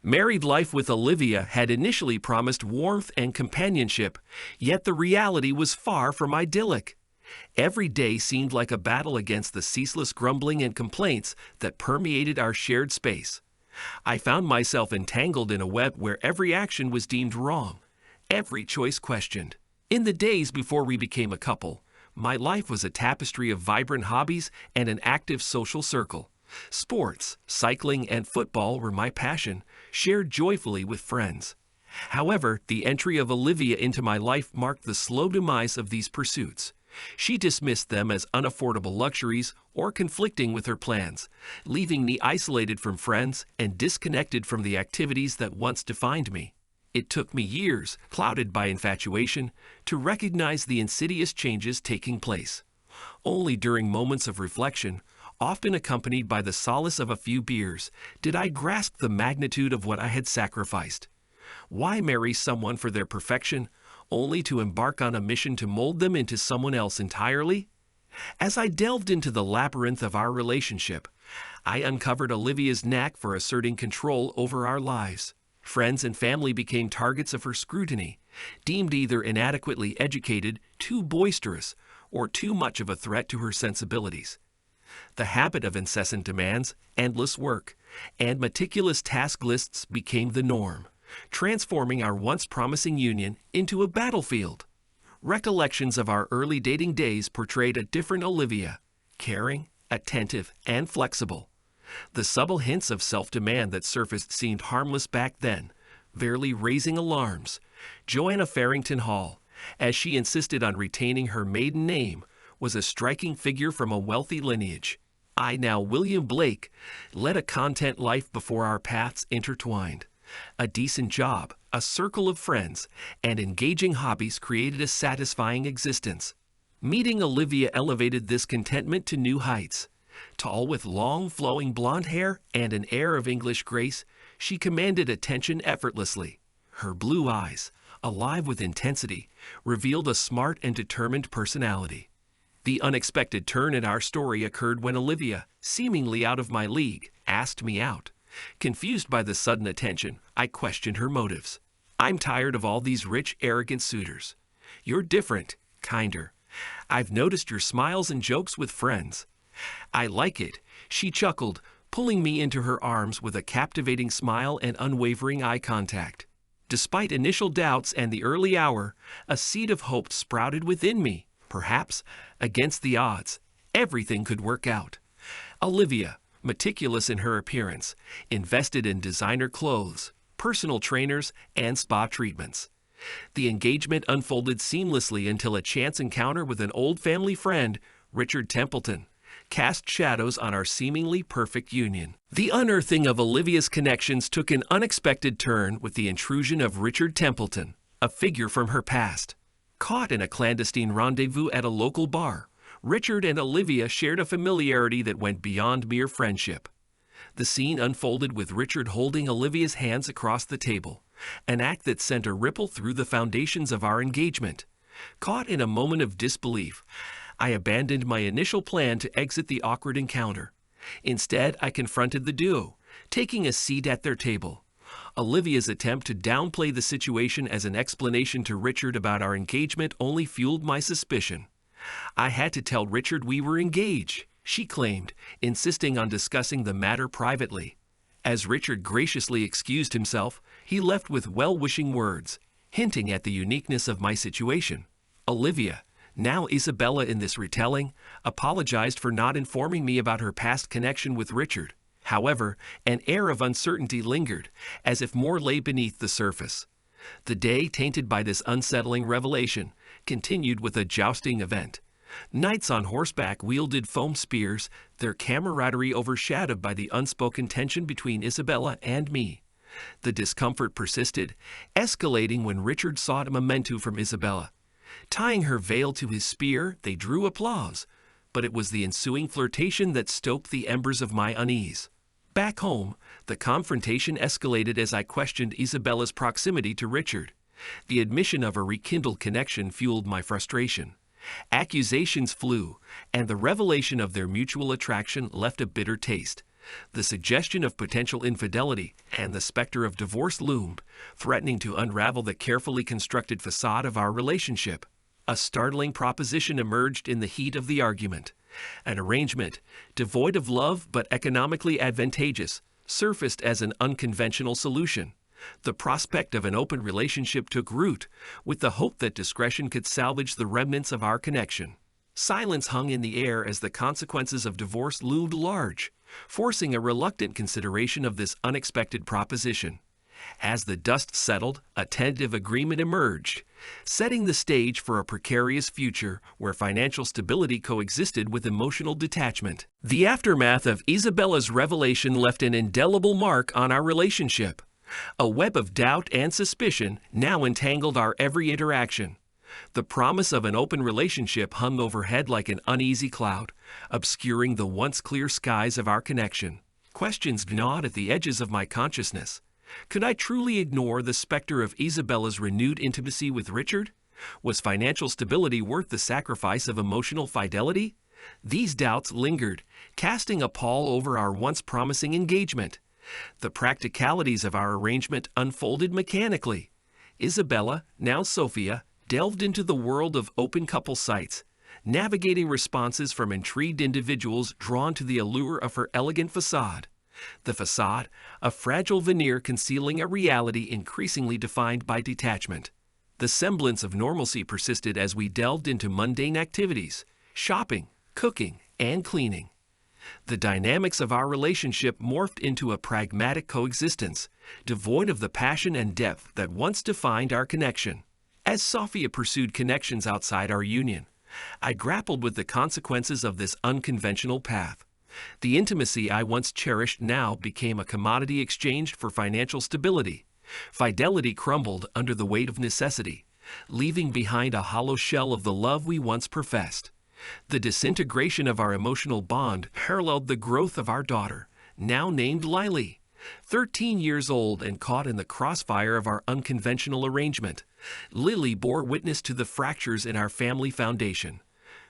Married life with Olivia had initially promised warmth and companionship, yet the reality was far from idyllic. Every day seemed like a battle against the ceaseless grumbling and complaints that permeated our shared space. I found myself entangled in a web where every action was deemed wrong, every choice questioned. In the days before we became a couple, my life was a tapestry of vibrant hobbies and an active social circle. Sports, cycling, and football were my passion, shared joyfully with friends. However, the entry of Olivia into my life marked the slow demise of these pursuits. She dismissed them as unaffordable luxuries or conflicting with her plans, leaving me isolated from friends and disconnected from the activities that once defined me. It took me years, clouded by infatuation, to recognize the insidious changes taking place. Only during moments of reflection, often accompanied by the solace of a few beers, did I grasp the magnitude of what I had sacrificed. Why marry someone for their perfection, only to embark on a mission to mold them into someone else entirely? As I delved into the labyrinth of our relationship, I uncovered Olivia's knack for asserting control over our lives. Friends and family became targets of her scrutiny, deemed either inadequately educated, too boisterous, or too much of a threat to her sensibilities. The habit of incessant demands, endless work, and meticulous task lists became the norm, transforming our once promising union into a battlefield. Recollections of our early dating days portrayed a different Olivia, caring, attentive, and flexible. The subtle hints of self-demand that surfaced seemed harmless back then, barely raising alarms. Joanna Farrington Hall, as she insisted on retaining her maiden name, was a striking figure from a wealthy lineage. I, now William Blake, led a content life before our paths intertwined. A decent job, a circle of friends, and engaging hobbies created a satisfying existence. Meeting Olivia elevated this contentment to new heights. Tall with long, flowing blonde hair and an air of English grace, she commanded attention effortlessly. Her blue eyes, alive with intensity, revealed a smart and determined personality. The unexpected turn in our story occurred when Olivia, seemingly out of my league, asked me out. Confused by the sudden attention, I questioned her motives. "I'm tired of all these rich, arrogant suitors. You're different, kinder. I've noticed your smiles and jokes with friends." "I like it," she chuckled, pulling me into her arms with a captivating smile and unwavering eye contact. Despite initial doubts and the early hour, a seed of hope sprouted within me. Perhaps, against the odds, everything could work out. Olivia, meticulous in her appearance, invested in designer clothes, personal trainers, and spa treatments. The engagement unfolded seamlessly until a chance encounter with an old family friend, Richard Templeton, cast shadows on our seemingly perfect union. The unearthing of Olivia's connections took an unexpected turn with the intrusion of Richard Templeton, a figure from her past. Caught in a clandestine rendezvous at a local bar, Richard and Olivia shared a familiarity that went beyond mere friendship. The scene unfolded with Richard holding Olivia's hands across the table, an act that sent a ripple through the foundations of our engagement. Caught in a moment of disbelief, I abandoned my initial plan to exit the awkward encounter. Instead, I confronted the duo, taking a seat at their table. Olivia's attempt to downplay the situation as an explanation to Richard about our engagement only fueled my suspicion. "I had to tell Richard we were engaged," she claimed, insisting on discussing the matter privately. As Richard graciously excused himself, he left with well-wishing words, hinting at the uniqueness of my situation. Olivia, now Isabella in this retelling, apologized for not informing me about her past connection with Richard. However, an air of uncertainty lingered, as if more lay beneath the surface. The day, tainted by this unsettling revelation, continued with a jousting event. Knights on horseback wielded foam spears, their camaraderie overshadowed by the unspoken tension between Isabella and me. The discomfort persisted, escalating when Richard sought a memento from Isabella. Tying her veil to his spear, they drew applause, but it was the ensuing flirtation that stoked the embers of my unease. Back home, the confrontation escalated as I questioned Isabella's proximity to Richard. The admission of a rekindled connection fueled my frustration. Accusations flew, and the revelation of their mutual attraction left a bitter taste. The suggestion of potential infidelity and the specter of divorce loomed, threatening to unravel the carefully constructed facade of our relationship. A startling proposition emerged in the heat of the argument. An arrangement, devoid of love but economically advantageous, surfaced as an unconventional solution. The prospect of an open relationship took root, with the hope that discretion could salvage the remnants of our connection. Silence hung in the air as the consequences of divorce loomed large, forcing a reluctant consideration of this unexpected proposition. As the dust settled, a tentative agreement emerged, setting the stage for a precarious future where financial stability coexisted with emotional detachment. The aftermath of Isabella's revelation left an indelible mark on our relationship. A web of doubt and suspicion now entangled our every interaction. The promise of an open relationship hung overhead like an uneasy cloud, obscuring the once clear skies of our connection. Questions gnawed at the edges of my consciousness. Could I truly ignore the specter of Isabella's renewed intimacy with Richard? Was financial stability worth the sacrifice of emotional fidelity? These doubts lingered, casting a pall over our once promising engagement. The practicalities of our arrangement unfolded mechanically. Isabella, now Sophia, delved into the world of open couple sites, navigating responses from intrigued individuals drawn to the allure of her elegant facade. The facade, a fragile veneer concealing a reality increasingly defined by detachment. The semblance of normalcy persisted as we delved into mundane activities, shopping, cooking, and cleaning. The dynamics of our relationship morphed into a pragmatic coexistence, devoid of the passion and depth that once defined our connection. As Sophia pursued connections outside our union, I grappled with the consequences of this unconventional path. The intimacy I once cherished now became a commodity exchanged for financial stability. Fidelity crumbled under the weight of necessity, leaving behind a hollow shell of the love we once professed. The disintegration of our emotional bond paralleled the growth of our daughter, now named Lily. 13 years old and caught in the crossfire of our unconventional arrangement, Lily bore witness to the fractures in our family foundation.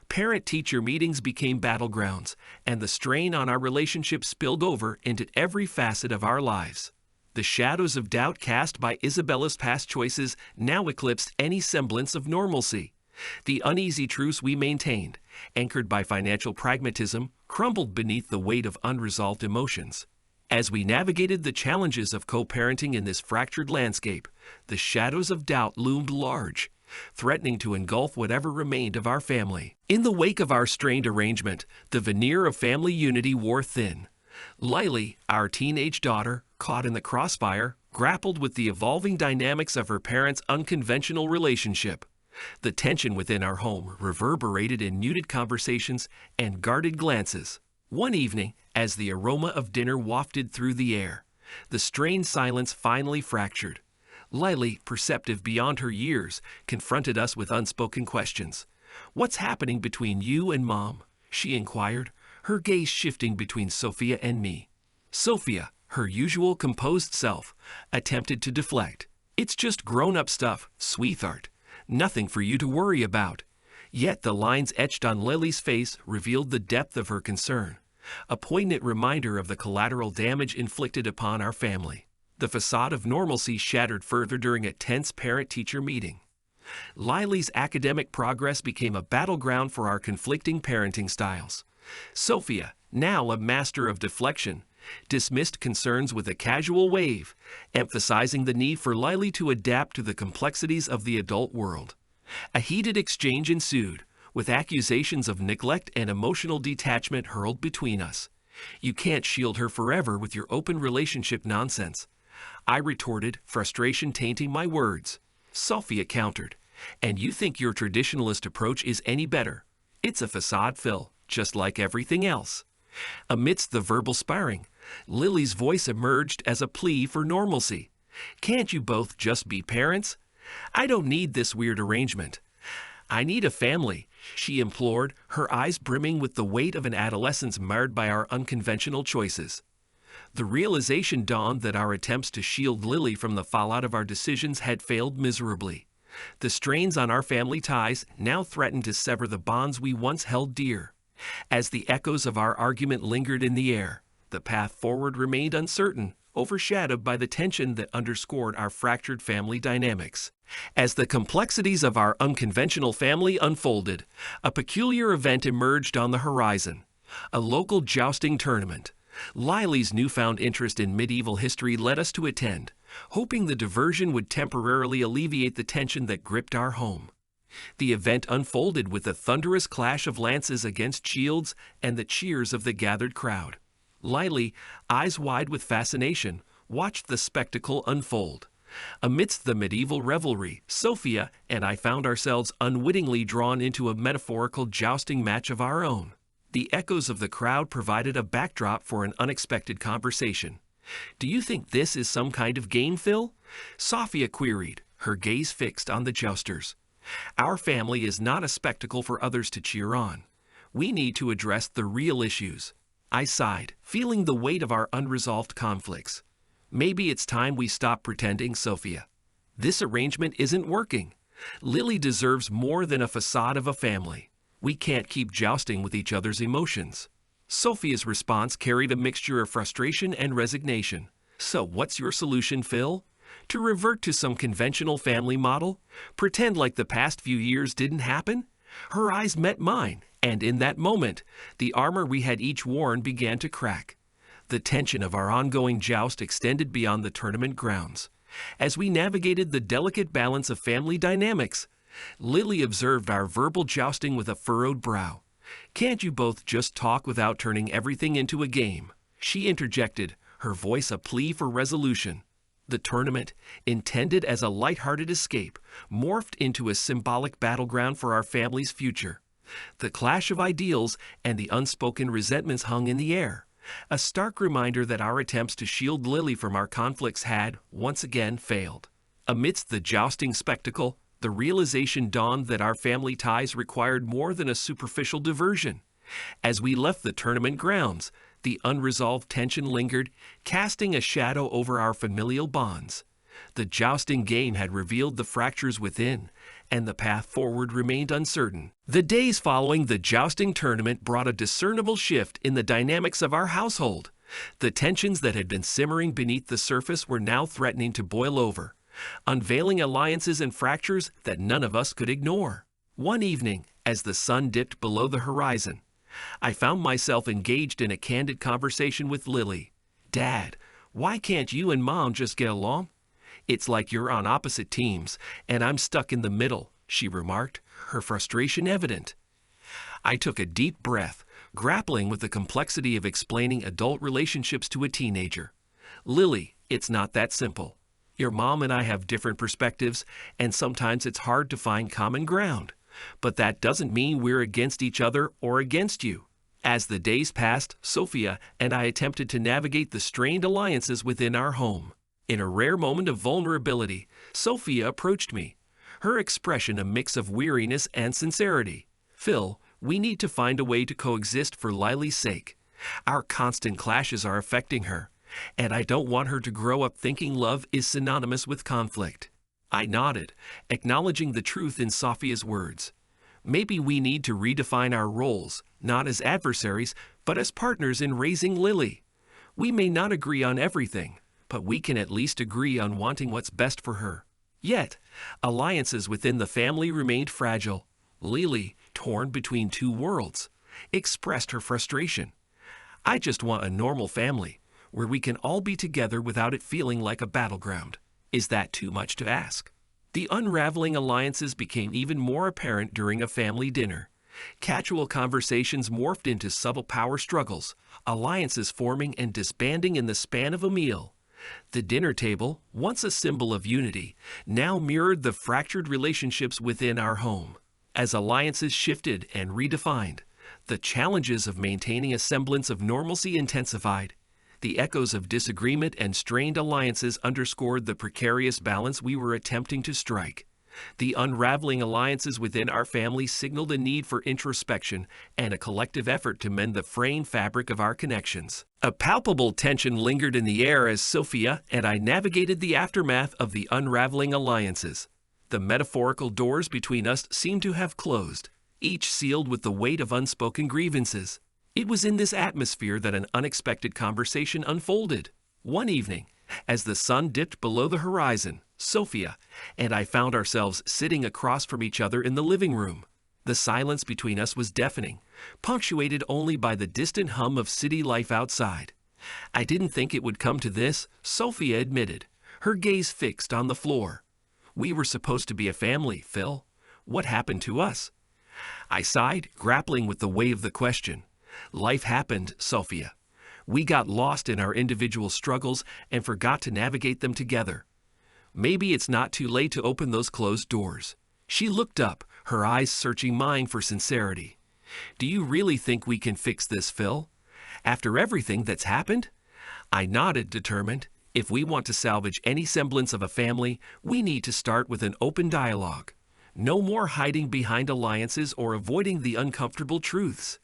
Parent-teacher meetings became battlegrounds, and the strain on our relationship spilled over into every facet of our lives. The shadows of doubt cast by Isabella's past choices now eclipsed any semblance of normalcy. The uneasy truce we maintained, anchored by financial pragmatism, crumbled beneath the weight of unresolved emotions. As we navigated the challenges of co-parenting in this fractured landscape, the shadows of doubt loomed large, threatening to engulf whatever remained of our family. In the wake of our strained arrangement, the veneer of family unity wore thin. Lily, our teenage daughter, caught in the crossfire, grappled with the evolving dynamics of her parents' unconventional relationship. The tension within our home reverberated in muted conversations and guarded glances. One evening, as the aroma of dinner wafted through the air, the strained silence finally fractured. Lily, perceptive beyond her years, confronted us with unspoken questions. "What's happening between you and Mom?" she inquired, her gaze shifting between Sophia and me. Sophia, her usual composed self, attempted to deflect. "It's just grown-up stuff, sweetheart. Nothing for you to worry about." Yet the lines etched on Lily's face revealed the depth of her concern, a poignant reminder of the collateral damage inflicted upon our family. The facade of normalcy shattered further during a tense parent-teacher meeting. Lily's academic progress became a battleground for our conflicting parenting styles. Sophia, now a master of deflection, dismissed concerns with a casual wave, emphasizing the need for Lily to adapt to the complexities of the adult world. A heated exchange ensued, with accusations of neglect and emotional detachment hurled between us. "You can't shield her forever with your open relationship nonsense," I retorted, frustration tainting my words. Sophia countered, "And you think your traditionalist approach is any better? It's a facade, Phil, just like everything else." Amidst the verbal sparring, Lily's voice emerged as a plea for normalcy. "Can't you both just be parents? I don't need this weird arrangement. I need a family," she implored, her eyes brimming with the weight of an adolescence marred by our unconventional choices. The realization dawned that our attempts to shield Lily from the fallout of our decisions had failed miserably. The strains on our family ties now threatened to sever the bonds we once held dear. As the echoes of our argument lingered in the air, the path forward remained uncertain, overshadowed by the tension that underscored our fractured family dynamics. As the complexities of our unconventional family unfolded, a peculiar event emerged on the horizon: a local jousting tournament. Lily's newfound interest in medieval history led us to attend, hoping the diversion would temporarily alleviate the tension that gripped our home. The event unfolded with a thunderous clash of lances against shields and the cheers of the gathered crowd. Lily, eyes wide with fascination, watched the spectacle unfold. Amidst the medieval revelry, Sophia and I found ourselves unwittingly drawn into a metaphorical jousting match of our own. The echoes of the crowd provided a backdrop for an unexpected conversation. "Do you think this is some kind of game, Phil?" Sophia queried, her gaze fixed on the jousters. "Our family is not a spectacle for others to cheer on. We need to address the real issues." I sighed, feeling the weight of our unresolved conflicts. "Maybe it's time we stop pretending, Sophia. This arrangement isn't working. Lily deserves more than a facade of a family. We can't keep jousting with each other's emotions." Sophia's response carried a mixture of frustration and resignation. "So what's your solution, Phil? To revert to some conventional family model? Pretend like the past few years didn't happen?" Her eyes met mine, and in that moment, the armor we had each worn began to crack. The tension of our ongoing joust extended beyond the tournament grounds. As we navigated the delicate balance of family dynamics, Lily observed our verbal jousting with a furrowed brow. "Can't you both just talk without turning everything into a game?" she interjected, her voice a plea for resolution. The tournament, intended as a light-hearted escape, morphed into a symbolic battleground for our family's future. The clash of ideals and the unspoken resentments hung in the air, a stark reminder that our attempts to shield Lily from our conflicts had, once again, failed. Amidst the jousting spectacle, the realization dawned that our family ties required more than a superficial diversion. As we left the tournament grounds, the unresolved tension lingered, casting a shadow over our familial bonds. The jousting game had revealed the fractures within, and the path forward remained uncertain. The days following the jousting tournament brought a discernible shift in the dynamics of our household. The tensions that had been simmering beneath the surface were now threatening to boil over, unveiling alliances and fractures that none of us could ignore. One evening, as the sun dipped below the horizon, I found myself engaged in a candid conversation with Lily. "Dad, why can't you and Mom just get along? It's like you're on opposite teams, and I'm stuck in the middle," she remarked, her frustration evident. I took a deep breath, grappling with the complexity of explaining adult relationships to a teenager. "Lily, it's not that simple. Your mom and I have different perspectives, and sometimes it's hard to find common ground. But that doesn't mean we're against each other or against you." As the days passed, Sophia and I attempted to navigate the strained alliances within our home. In a rare moment of vulnerability, Sophia approached me, her expression a mix of weariness and sincerity. "Phil, we need to find a way to coexist for Lily's sake. Our constant clashes are affecting her, and I don't want her to grow up thinking love is synonymous with conflict." I nodded, acknowledging the truth in Sophia's words. "Maybe we need to redefine our roles, not as adversaries, but as partners in raising Lily. We may not agree on everything, but we can at least agree on wanting what's best for her." Yet, alliances within the family remained fragile. Lily, torn between two worlds, expressed her frustration. "I just want a normal family, where we can all be together without it feeling like a battleground. Is that too much to ask?" The unraveling alliances became even more apparent during a family dinner. Casual conversations morphed into subtle power struggles, alliances forming and disbanding in the span of a meal. The dinner table, once a symbol of unity, now mirrored the fractured relationships within our home. As alliances shifted and redefined, the challenges of maintaining a semblance of normalcy intensified. The echoes of disagreement and strained alliances underscored the precarious balance we were attempting to strike. The unraveling alliances within our family signaled a need for introspection and a collective effort to mend the fraying fabric of our connections. A palpable tension lingered in the air as Sophia and I navigated the aftermath of the unraveling alliances. The metaphorical doors between us seemed to have closed, each sealed with the weight of unspoken grievances. It was in this atmosphere that an unexpected conversation unfolded. One evening, as the sun dipped below the horizon, Sophia and I found ourselves sitting across from each other in the living room. The silence between us was deafening, punctuated only by the distant hum of city life outside. I didn't think it would come to this, Sophia admitted, her gaze fixed on the floor. We were supposed to be a family, Phil. What happened to us? I sighed, grappling with the weight of the question. Life happened, Sophia. We got lost in our individual struggles and forgot to navigate them together. Maybe it's not too late to open those closed doors. She looked up, her eyes searching mine for sincerity. Do you really think we can fix this, Phil? After everything that's happened? I nodded, determined. If we want to salvage any semblance of a family, we need to start with an open dialogue. No more hiding behind alliances or avoiding the uncomfortable truths.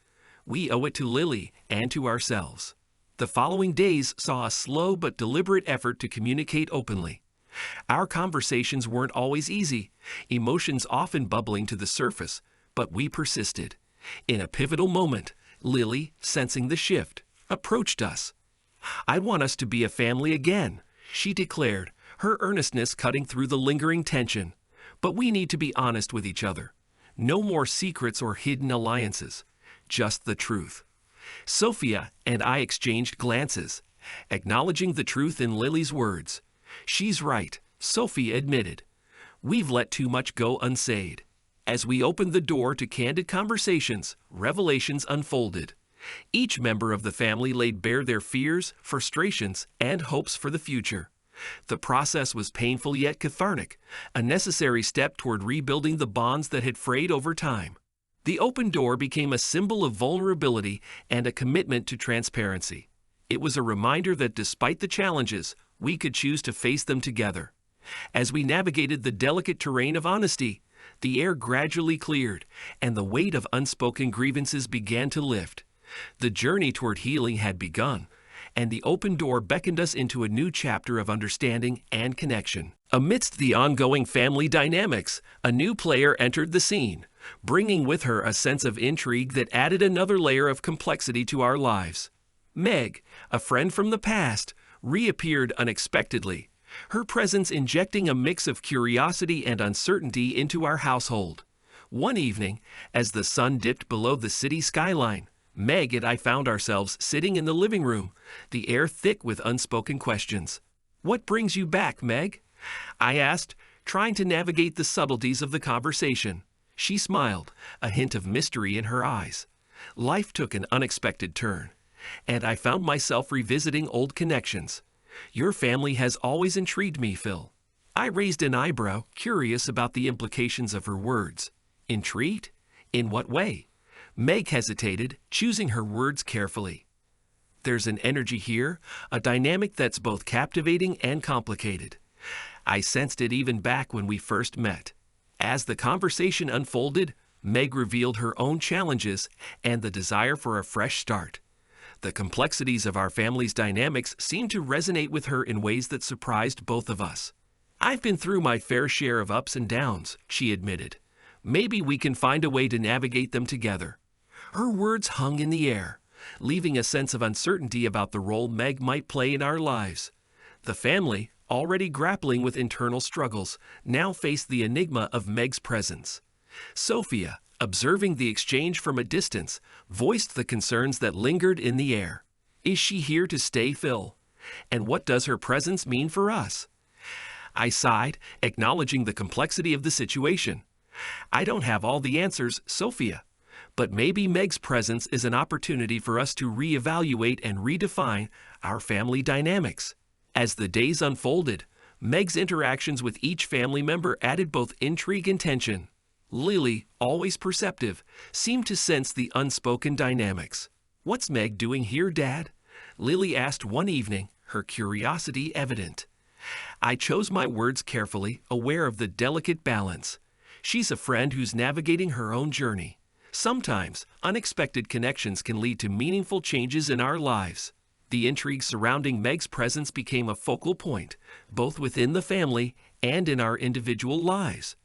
We owe it to Lily and to ourselves. The following days saw a slow but deliberate effort to communicate openly. Our conversations weren't always easy, emotions often bubbling to the surface, but we persisted. In a pivotal moment, Lily, sensing the shift, approached us. I want us to be a family again, she declared, her earnestness cutting through the lingering tension. But we need to be honest with each other. No more secrets or hidden alliances, just the truth. Sophia and I exchanged glances, acknowledging the truth in Lily's words. She's right, Sophia admitted. We've let too much go unsaid. As we opened the door to candid conversations, revelations unfolded. Each member of the family laid bare their fears, frustrations, and hopes for the future. The process was painful yet cathartic, a necessary step toward rebuilding the bonds that had frayed over time. The open door became a symbol of vulnerability and a commitment to transparency. It was a reminder that despite the challenges, we could choose to face them together. As we navigated the delicate terrain of honesty, the air gradually cleared, and the weight of unspoken grievances began to lift. The journey toward healing had begun, and the open door beckoned us into a new chapter of understanding and connection. Amidst the ongoing family dynamics, a new player entered the scene, bringing with her a sense of intrigue that added another layer of complexity to our lives. Meg, a friend from the past, reappeared unexpectedly, her presence injecting a mix of curiosity and uncertainty into our household. One evening, as the sun dipped below the city skyline, Meg and I found ourselves sitting in the living room, the air thick with unspoken questions. "What brings you back, Meg?" I asked, trying to navigate the subtleties of the conversation. She smiled, a hint of mystery in her eyes. Life took an unexpected turn, and I found myself revisiting old connections. "Your family has always intrigued me, Phil." I raised an eyebrow, curious about the implications of her words. Intrigued? In what way? Meg hesitated, choosing her words carefully. "There's an energy here, a dynamic that's both captivating and complicated. I sensed it even back when we first met." As the conversation unfolded, Meg revealed her own challenges and the desire for a fresh start. The complexities of our family's dynamics seemed to resonate with her in ways that surprised both of us. "I've been through my fair share of ups and downs," she admitted. "Maybe we can find a way to navigate them together." Her words hung in the air, leaving a sense of uncertainty about the role Meg might play in our lives. The family, already grappling with internal struggles, now faced the enigma of Meg's presence. Sophia, observing the exchange from a distance, voiced the concerns that lingered in the air. Is she here to stay, Phil? And what does her presence mean for us? I sighed, acknowledging the complexity of the situation. I don't have all the answers, Sophia. But maybe Meg's presence is an opportunity for us to reevaluate and redefine our family dynamics. As the days unfolded, Meg's interactions with each family member added both intrigue and tension. Lily, always perceptive, seemed to sense the unspoken dynamics. "What's Meg doing here, Dad?" Lily asked one evening, her curiosity evident. I chose my words carefully, aware of the delicate balance. She's a friend who's navigating her own journey. Sometimes, unexpected connections can lead to meaningful changes in our lives. The intrigue surrounding Meg's presence became a focal point, both within the family and in our individual lives.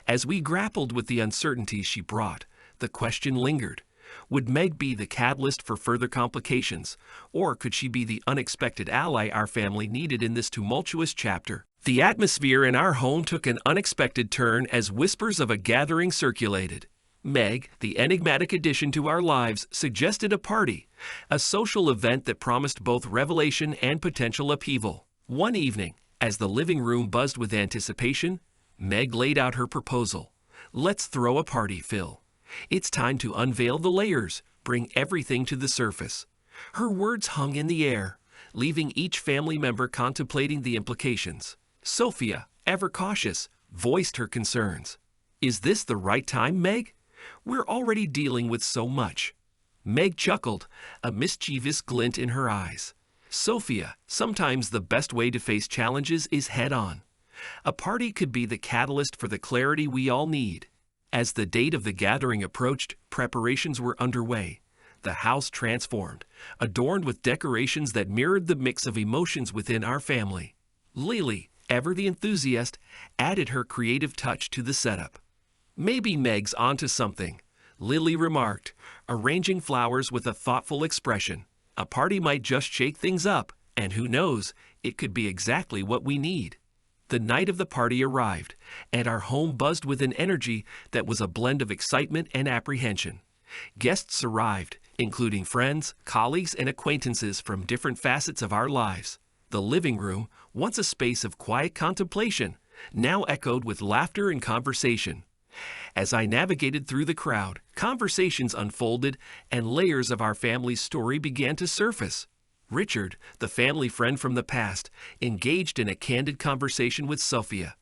As we grappled with the uncertainties she brought, the question lingered. Would Meg be the catalyst for further complications, or could she be the unexpected ally our family needed in this tumultuous chapter? The atmosphere in our home took an unexpected turn as whispers of a gathering circulated. Meg, the enigmatic addition to our lives, suggested a party, a social event that promised both revelation and potential upheaval. One evening, as the living room buzzed with anticipation, Meg laid out her proposal. "Let's throw a party, Phil. It's time to unveil the layers, bring everything to the surface." Her words hung in the air, leaving each family member contemplating the implications. Sophia, ever cautious, voiced her concerns. "Is this the right time, Meg? We're already dealing with so much." Meg chuckled, a mischievous glint in her eyes. "Sophia, sometimes the best way to face challenges is head-on. A party could be the catalyst for the clarity we all need." As the date of the gathering approached, preparations were underway. The house transformed, adorned with decorations that mirrored the mix of emotions within our family. Lily, ever the enthusiast, added her creative touch to the setup. "Maybe Meg's onto something," Lily remarked, arranging flowers with a thoughtful expression. "A party might just shake things up, and who knows, it could be exactly what we need." The night of the party arrived, and our home buzzed with an energy that was a blend of excitement and apprehension. Guests arrived, including friends, colleagues, and acquaintances from different facets of our lives. The living room, once a space of quiet contemplation, now echoed with laughter and conversation. As I navigated through the crowd, conversations unfolded and layers of our family's story began to surface. Richard, the family friend from the past, engaged in a candid conversation with Sophia.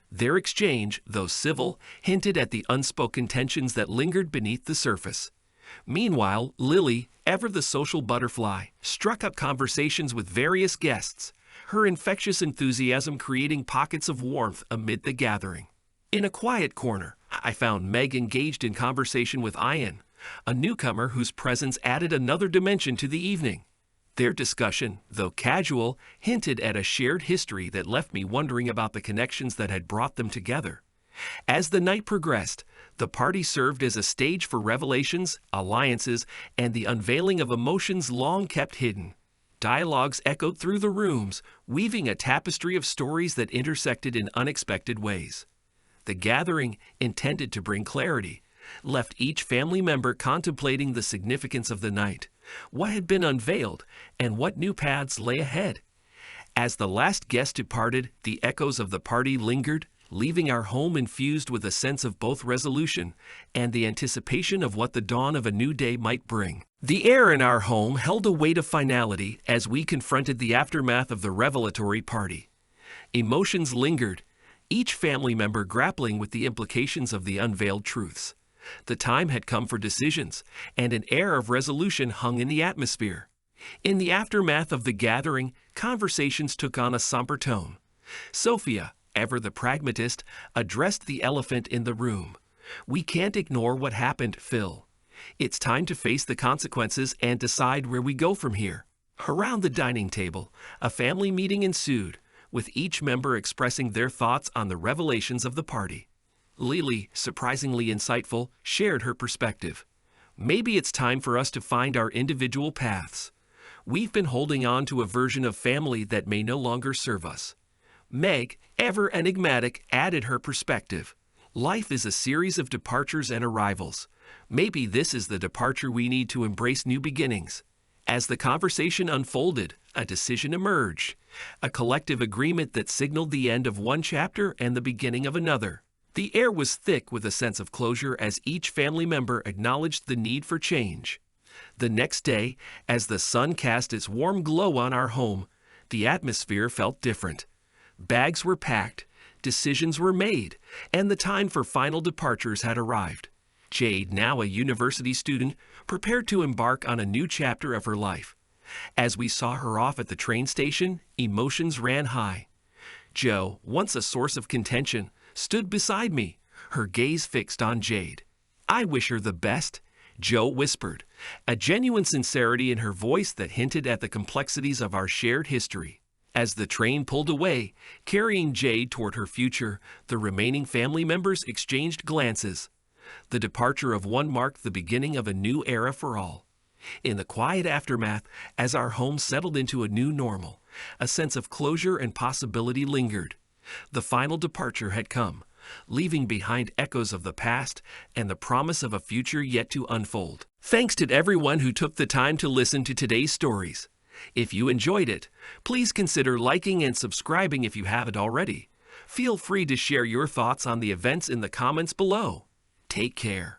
Their exchange, though civil, hinted at the unspoken tensions that lingered beneath the surface. Meanwhile, Lily, ever the social butterfly, struck up conversations with various guests, her infectious enthusiasm creating pockets of warmth amid the gathering. In a quiet corner, I found Meg engaged in conversation with Ian, a newcomer whose presence added another dimension to the evening. Their discussion, though casual, hinted at a shared history that left me wondering about the connections that had brought them together. As the night progressed, the party served as a stage for revelations, alliances, and the unveiling of emotions long kept hidden. Dialogues echoed through the rooms, weaving a tapestry of stories that intersected in unexpected ways. The gathering, intended to bring clarity, left each family member contemplating the significance of the night, what had been unveiled, and what new paths lay ahead. As the last guest departed, the echoes of the party lingered, leaving our home infused with a sense of both resolution and the anticipation of what the dawn of a new day might bring. The air in our home held a weight of finality as we confronted the aftermath of the revelatory party. Emotions lingered, each family member grappling with the implications of the unveiled truths. The time had come for decisions, and an air of resolution hung in the atmosphere. In the aftermath of the gathering, conversations took on a somber tone. Sophia, ever the pragmatist, addressed the elephant in the room. "We can't ignore what happened, Phil. It's time to face the consequences and decide where we go from here." Around the dining table, a family meeting ensued, with each member expressing their thoughts on the revelations of the party. Lily, surprisingly insightful, shared her perspective. "Maybe it's time for us to find our individual paths. We've been holding on to a version of family that may no longer serve us." Meg, ever enigmatic, added her perspective. "Life is a series of departures and arrivals. Maybe this is the departure we need to embrace new beginnings." As the conversation unfolded, a decision emerged, a collective agreement that signaled the end of one chapter and the beginning of another. The air was thick with a sense of closure as each family member acknowledged the need for change. The next day, as the sun cast its warm glow on our home, the atmosphere felt different. Bags were packed, decisions were made, and the time for final departures had arrived. Jade, now a university student, prepared to embark on a new chapter of her life. As we saw her off at the train station, emotions ran high. Jo, once a source of contention, stood beside me, her gaze fixed on Jade. "I wish her the best," Jo whispered, a genuine sincerity in her voice that hinted at the complexities of our shared history. As the train pulled away, carrying Jade toward her future, the remaining family members exchanged glances. The departure of one marked the beginning of a new era for all. In the quiet aftermath, as our home settled into a new normal, a sense of closure and possibility lingered. The final departure had come, leaving behind echoes of the past and the promise of a future yet to unfold. Thanks to everyone who took the time to listen to today's stories. If you enjoyed it, please consider liking and subscribing if you haven't already. Feel free to share your thoughts on the events in the comments below. Take care.